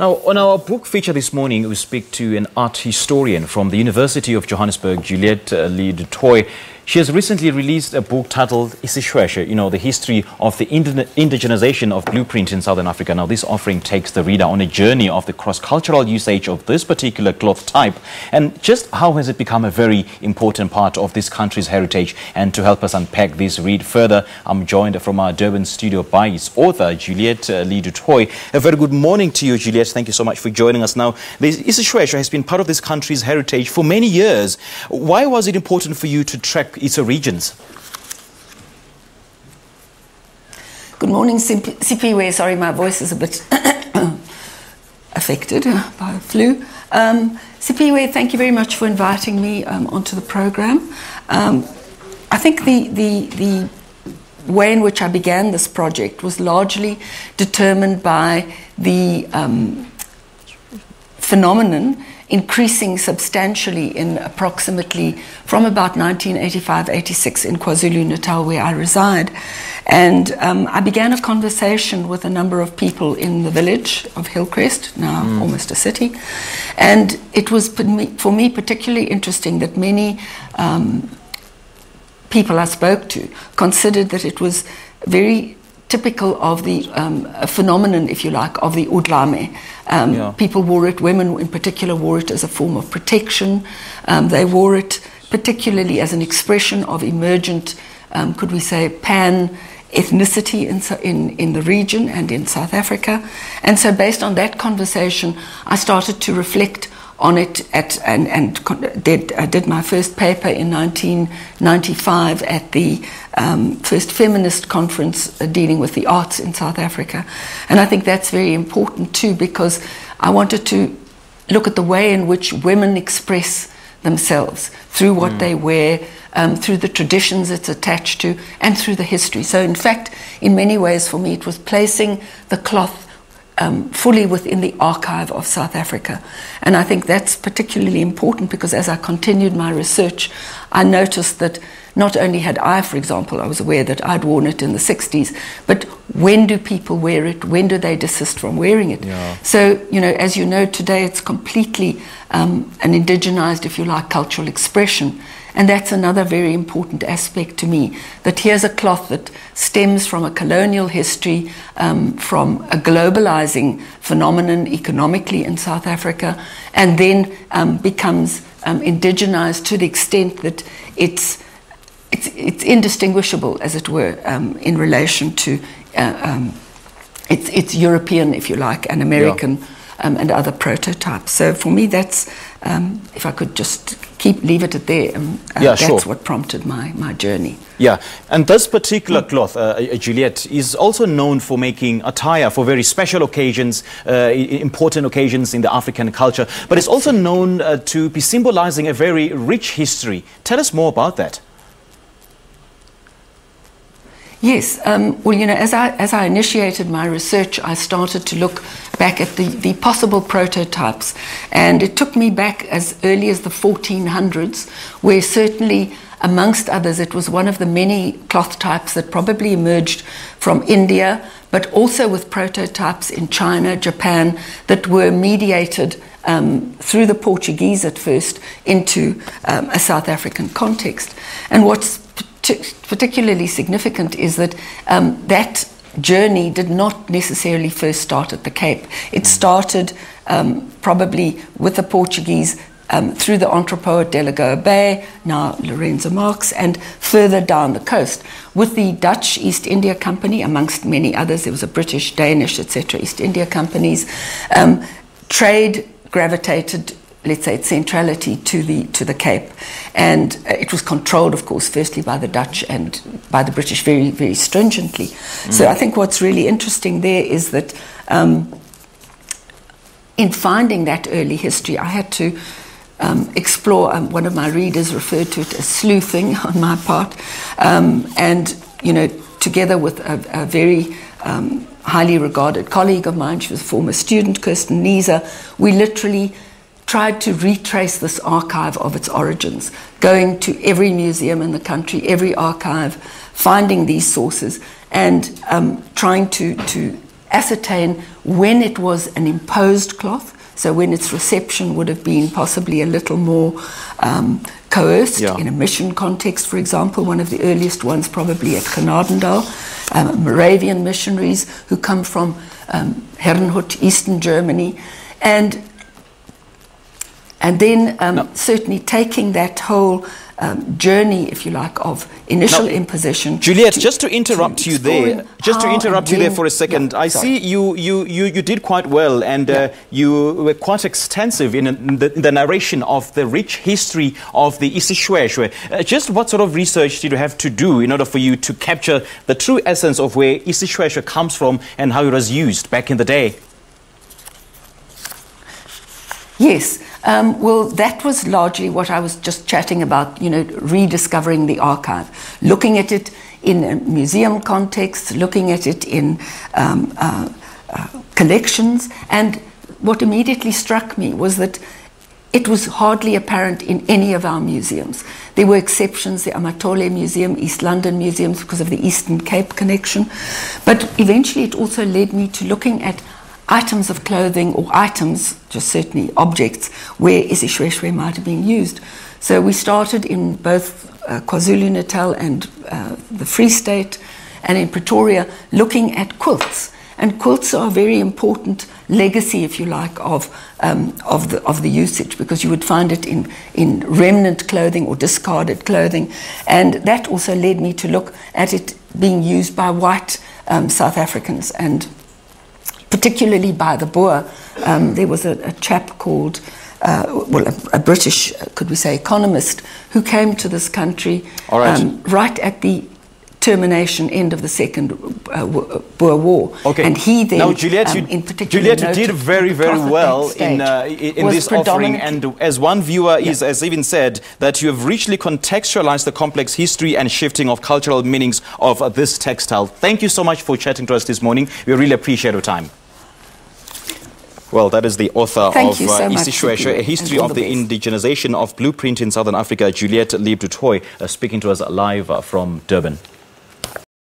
Now, on our book feature this morning, we speak to an art historian from the University of Johannesburg Juliette Leeb-du-Toit. She has recently released a book titled Isishweshwe, the history of the indigenization of blueprint in Southern Africa. Now, this offering takes the reader on a journey of the cross-cultural usage of this particular cloth type and just how has it become a very important part of this country's heritage. And to help us unpack this read further, I'm joined from our Durban studio by its author, Juliette Leeb-du-Toit. A very good morning to you, Juliette. Thank you so much for joining us. Now, the Isishweshwe has been part of this country's heritage for many years. Why was it important for you to track its origins? Good morning, Sipiwe. Sorry, my voice is a bit affected by a flu. Sipiwe, thank you very much for inviting me onto the program. I think the way in which I began this project was largely determined by the phenomenon increasing substantially in approximately from about 1985-86 in KwaZulu-Natal, where I reside. And I began a conversation with a number of people in the village of Hillcrest, now almost a city. And it was for me particularly interesting that many people I spoke to considered that it was very typical of the phenomenon, if you like, of the udlame. People wore it, women in particular wore it as a form of protection. They wore it particularly as an expression of emergent, could we say, pan-ethnicity in the region and in South Africa. And so based on that conversation, I started to reflect on it I did my first paper in 1995 at the first feminist conference dealing with the arts in South Africa. And I think that's very important too, because I wanted to look at the way in which women express themselves through what they wear, through the traditions it's attached to, and through the history. So in fact, in many ways for me, it was placing the cloth fully within the archive of South Africa. And I think that's particularly important because as I continued my research, I noticed that not only had I, for example, I was aware that I'd worn it in the 60s, but when do people wear it? When do they desist from wearing it? Yeah. So, as you know, today it's completely an indigenized, if you like, cultural expression. And that's another very important aspect to me, that here's a cloth that stems from a colonial history, from a globalizing phenomenon economically in South Africa, and then becomes indigenized to the extent that it's indistinguishable, as it were, in relation to it's European, if you like, and American and other prototypes. So for me, that's, if I could just leave it at there, that's what prompted my journey. Yeah, and this particular cloth, Juliette, is also known for making attire for very special occasions, important occasions in the African culture, but it's also known to be symbolizing a very rich history. Tell us more about that. Yes, well, as I initiated my research, I started to look back at the possible prototypes, and it took me back as early as the 1400s, where certainly, amongst others, it was one of the many cloth types that probably emerged from India, but also with prototypes in China, Japan, that were mediated through the Portuguese at first into a South African context. And what's particularly significant is that that journey did not necessarily first start at the Cape. It started probably with the Portuguese through the entrepot at Delagoa Bay, now Lorenzo Marx, and further down the coast. With the Dutch East India Company, amongst many others, there was a British, Danish, etc., East India companies, trade gravitated, let's say, its centrality to the Cape, and it was controlled, of course, firstly by the Dutch and by the British very, very stringently. So I think what's really interesting there is that in finding that early history, I had to explore. One of my readers referred to it as sleuthing on my part, and together with a very highly regarded colleague of mine, she was a former student, Kirsten Nieser, we literally tried to retrace this archive of its origins, going to every museum in the country, every archive, finding these sources, and trying to ascertain when it was an imposed cloth, so when its reception would have been possibly a little more coerced in a mission context, for example. One of the earliest ones probably at Genadendal, Moravian missionaries who come from Herrnhut, Eastern Germany, and then certainly taking that whole journey, if you like, of initial imposition. Juliette, just to interrupt you there, for a second. I see you did quite well, and you were quite extensive in the narration of the rich history of the Isishweshwe. Just what sort of research did you have to do in order for you to capture the true essence of where Isishweshwe comes from and how it was used back in the day? Yes. Well, that was largely what I was just chatting about, rediscovering the archive, looking at it in a museum context, looking at it in collections. And what immediately struck me was that it was hardly apparent in any of our museums. There were exceptions, the Amatole Museum, East London museums, because of the Eastern Cape connection. But eventually it also led me to looking at items of clothing, or items, just certainly objects, where Isishweshwe might have been used. So we started in both KwaZulu-Natal and the Free State, and in Pretoria, looking at quilts. And quilts are a very important legacy, if you like, of the usage, because you would find it in remnant clothing or discarded clothing. And that also led me to look at it being used by white South Africans, and particularly by the Boer. There was a chap called, a British, could we say, economist, who came to this country right at the termination end of the Second Boer War. Okay. And he then, now, Juliette, you did very, very well in this offering. And as one viewer has even said, that you have richly contextualized the complex history and shifting of cultural meanings of this textile. Thank you so much for chatting to us this morning. We really appreciate your time. Well, that is the author of Isishweshwe, A History of the Indigenization of Blueprint in Southern Africa, Juliette Leeb-du-Toit, speaking to us live from Durban.